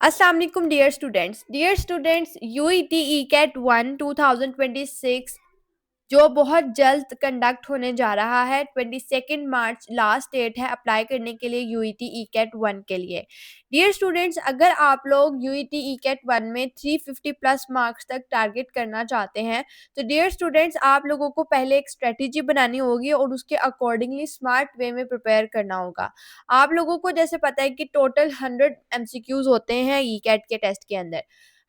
अस्सलाम वालेकुम dear students UET ECAT 1 2026 जो बहुत जल्द कंडक्ट होने जा रहा है। 22 मार्च लास्ट डेट है अप्लाई करने के लिए यूईटी ई कैट 1 के लिए। डियर स्टूडेंट्स, अगर आप लोग यूईटी ई कैट 1 में 350 प्लस मार्क्स तक टारगेट करना चाहते हैं तो डियर स्टूडेंट्स आप लोगों को पहले एक स्ट्रेटेजी बनानी होगी और उसके अकॉर्डिंगली स्मार्ट वे में प्रिपेयर करना होगा। आप लोगों को जैसे पता है कि टोटल 100 एमसीक्यूज होते हैं ई कैट के टेस्ट के अंदर।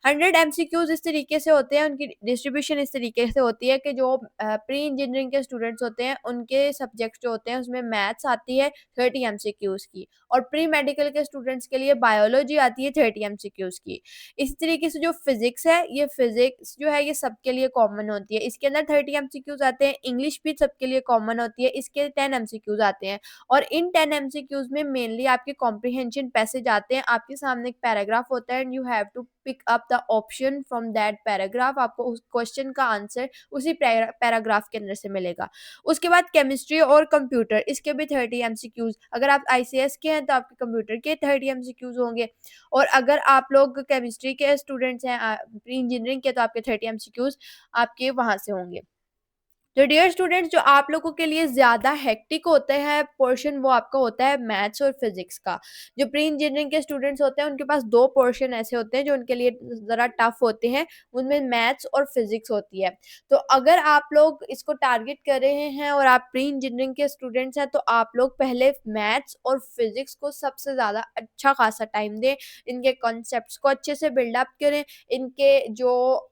100 एमसीक्यूज इस तरीके से होते हैं, उनकी डिस्ट्रीब्यूशन इस तरीके से होती है कि जो प्री इंजीनियरिंग के स्टूडेंट्स होते हैं उनके सब्जेक्ट्स जो होते हैं उसमें मैथ्स आती है 30 एमसीक्यूज की, और प्री मेडिकल के स्टूडेंट्स के लिए बायोलॉजी आती है 30 एमसीक्यूज की। इस तरीके से जो फिजिक्स है, ये फिजिक्स जो है ये सबके लिए कॉमन होती है, इसके अंदर 30 एमसीक्यूज आते हैं। इंग्लिश भी सबके लिए कॉमन होती है, इसके 10 एमसीक्यूज आते हैं। और इन 10 एमसीक्यूज में मेनली आपके कॉम्प्रिहेंशन पैसेज आते हैं। आपके सामने एक पैराग्राफ होता है and you have to pick up the option from that paragraph. आपको उस क्वेश्चन का आंसर उसी पैराग्राफ के अंदर से मिलेगा। उसके बाद केमिस्ट्री और कंप्यूटर, इसके भी 30 एमसीक्यूज। अगर आप आईसीएस के हैं तो आपके कंप्यूटर के 30 एमसीक्यूज होंगे, और अगर आप लोग केमिस्ट्री के स्टूडेंट्स हैं प्री इंजीनियरिंग के, तो आपके 30 एमसीक्यूज आपके वहां से होंगे। तो डियर स्टूडेंट्स, जो आप लोगों के लिए ज़्यादा हेक्टिक होते हैं पोर्शन, वो आपका होता है मैथ्स और फिजिक्स का। जो प्री इंजीनियरिंग के स्टूडेंट्स होते हैं उनके पास दो पोर्शन ऐसे होते हैं जो उनके लिए ज़रा टफ होते हैं, उनमें मैथ्स और फिजिक्स होती है। तो अगर आप लोग इसको टारगेट कर रहे हैं और आप प्री इंजीनियरिंग के स्टूडेंट्स हैं तो आप लोग पहले मैथ्स और फिजिक्स को सबसे ज़्यादा अच्छा खासा टाइम दें, इनके कॉन्सेप्ट्स को अच्छे से बिल्डअप करें, इनके जो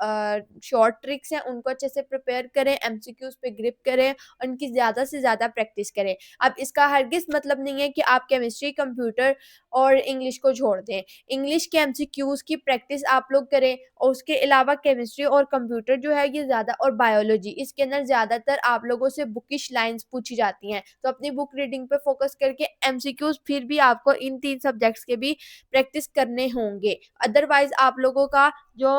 शॉर्ट ट्रिक्स हैं उनको अच्छे से प्रिपेयर करें, एमसीक्यूज पे ग्रिप करें, उनकी ज़्यादा से ज़्यादा प्रैक्टिस करें। अब इसका हरगिज़ मतलब नहीं है कि आप केमिस्ट्री, कंप्यूटर और इंग्लिश को छोड़ दें। इंग्लिश के एमसीक्यूज की प्रैक्टिस आप लोग करें, और उसके अलावा केमिस्ट्री और कंप्यूटर जो है ये ज़्यादा, और बायोलॉजी, इसके अंदर ज़्यादातर आप लोगों से बुकिश लाइन्स पूछी जाती हैं। तो अपनी बुक रीडिंग पे फोकस करके एमसीक्यूज फिर भी आपको इन 3 सब्जेक्ट्स के भी प्रैक्टिस करने होंगे। अदरवाइज़ आप लोगों का जो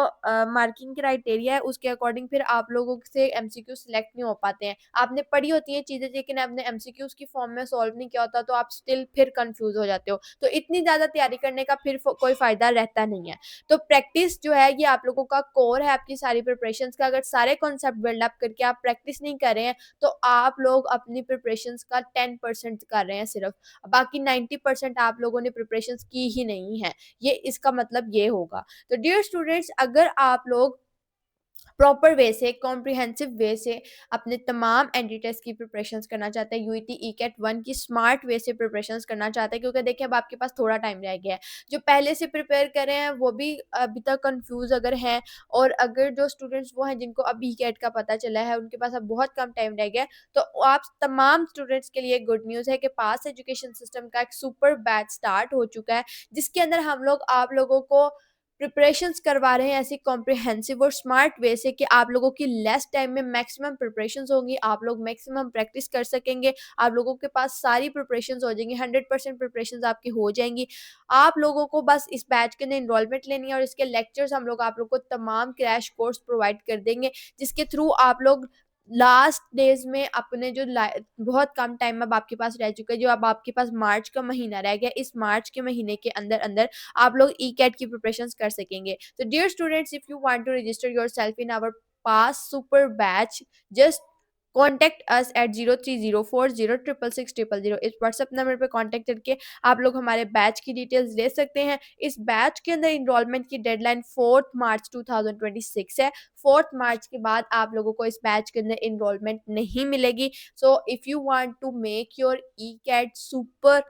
मार्किंग क्राइटेरिया है उसके अकॉर्डिंग फिर आप लोगों से एमसीक्यू सिलेक्ट नहीं हो पाते हैं। आपने पढ़ी होती हैं चीज़ें लेकिन आपने एमसीक्यूज की फॉर्म में सॉल्व नहीं किया होता, तो आप स्टिल फिर कंफ्यूज हो जाते हो। तो इतनी ज़्यादा तैयारी करने का फिर कोई फ़ायदा रहता नहीं है। तो प्रैक्टिस जो है ये आप लोगों का कोर है आपकी सारी प्रिपरेशंस का। अगर सारे कॉन्सेप्ट बिल्ड अप करके आप प्रैक्टिस नहीं कर रहे हैं तो आप लोग अपनी प्रिपरेशंस का 10% कर रहे हैं सिर्फ, बाकी 90% आप लोगों ने प्रिपरेशंस की ही नहीं है। ये इसका मतलब ये होगा। तो डियर स्टूडेंट्स, अगर आप लोग प्रॉपर वे से, कॉम्प्रिहेंसिव वे से अपने तमाम एंट्री टेस्ट की प्रिपरेशंस करना चाहते हैं, यूईटी ईकेट 1 की स्मार्ट वे से प्रिपरेशंस करना चाहते हैं, क्योंकि देखिए अब आपके पास थोड़ा टाइम रह गया है। जो पहले से प्रिपेयर कर रहे हैं वो भी अभी तक कंफ्यूज अगर हैं, और अगर जो स्टूडेंट्स वो हैं जिनको अब ईकेट का पता चला है उनके पास अब बहुत कम टाइम रह गया है, तो आप तमाम स्टूडेंट्स के लिए गुड न्यूज़ है कि पास एजुकेशन सिस्टम का एक सुपर बैच स्टार्ट हो चुका है, जिसके अंदर हम लोग आप लोगों को प्रिपरेशंस करवा रहे हैं ऐसी कॉम्प्रिहेंसिव और स्मार्ट वे से कि आप लोगों की लेस टाइम में मैक्सिमम प्रिपरेशंस होंगी, आप लोग मैक्सिमम प्रैक्टिस कर सकेंगे, आप लोगों के पास सारी प्रिपरेशंस हो जाएंगी, 100% प्रिपरेशंस आपकी हो जाएंगी। आप लोगों को बस इस बैच के अंदर इनरोलमेंट लेनी है और इसके लेक्चर्स हम लोग आप लोग को तमाम क्रैश कोर्स प्रोवाइड कर देंगे, जिसके थ्रू आप लोग लास्ट डेज में अपने जो बहुत कम टाइम अब आपके पास रह चुका है, जो अब आपके पास मार्च का महीना रह गया, इस मार्च के महीने के अंदर अंदर आप लोग ई कैट की प्रिपरेशंस कर सकेंगे। तो dear students, if you want to register yourself in our pass super batch, just contact us at 0304066600। इस व्हाट्सएप नंबर पे कॉन्टैक्ट करके आप लोग हमारे बैच की डिटेल्स ले सकते हैं। इस बैच के अंदर इनरोलमेंट की डेडलाइन 4 मार्च 2026 है। 4 मार्च के बाद आप लोगों को इस बैच के अंदर इनरोलमेंट नहीं मिलेगी। So if you want to make your ECAT super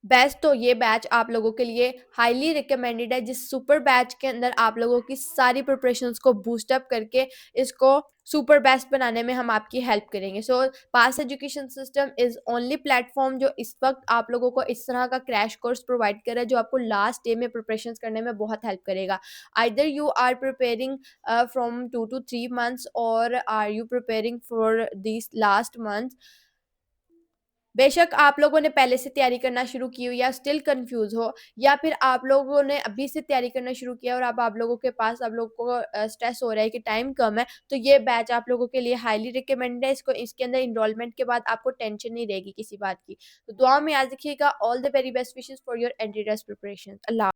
best, तो ये बैच आप लोगों के लिए हाईली रिकमेंडेड है, जिस सुपर बैच के अंदर आप लोगों की सारी प्रिपरेशंस को बूस्ट अप करके इसको सुपर बेस्ट बनाने में हम आपकी हेल्प करेंगे। So pass education system is only platform जो इस वक्त आप लोगों को इस तरह का क्रैश कोर्स प्रोवाइड कर रहा है जो आपको लास्ट डे में प्रिपरेशंस करने में बहुत हेल्प करेगा। Either you are preparing from 2 to 3 months और are you preparing for this last month. बेशक आप लोगों ने पहले से तैयारी करना शुरू की हो या स्टिल कंफ्यूज हो, या फिर आप लोगों ने अभी से तैयारी करना शुरू किया और अब आप लोगों के पास, आप लोगों को स्ट्रेस हो रहा है कि टाइम कम है, तो ये बैच आप लोगों के लिए हाईली रिकमेंडेड है। इसको इसके अंदर इनरोलमेंट के बाद आपको टेंशन नहीं रहेगी किसी बात की। तो दुआ में याद रखिएगा। All the very best wishes for your entry test preparation. Allah.